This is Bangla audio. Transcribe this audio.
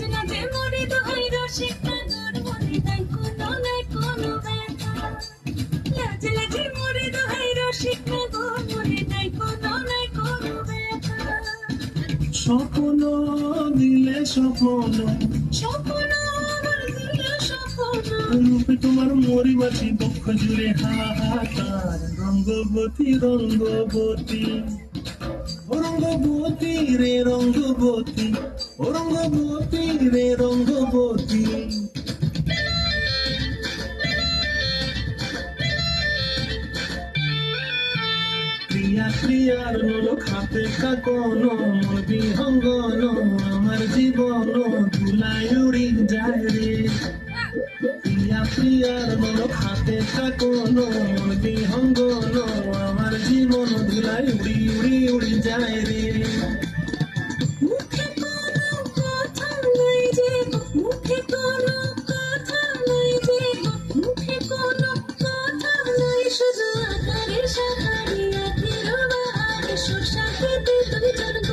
লাজে মরে দোহাই রসিক নগর মনে নাই কোনো ব্যথা লাজে মরে দোহাই রসিক নগর মনে নাই কোনো ব্যথা স্বপ্ন দিলে স্বপ্ন আমার দিলে স্বপ্ন রূপে তোমার মরিবাসী বক্ষ জুড়ে হাহাকার রঙ্গবতী রঙ্গবতী ও রঙ্গবতী রে রঙ্গবতী ও রঙ্গবতী রে রঙ্গবতী ক্রিয়ার লোক হাতে কাকন মন বিহঙ্গন আমার জীবন ধুলাই উড়ি যায় রে প্রিয়ার লোক হাতে কাকন মন বিহঙ্গন আমার জীবন ধুলাই উড়ি উড়ি উড়ি যায় রে মুখে কোনো কথা নাই যে মুখে কোনো কথা নাই যে মুখে কোনো কথা নাই শুধু আকারে সাহারি আখের বাহারে সুর সাথে তুই জন্ম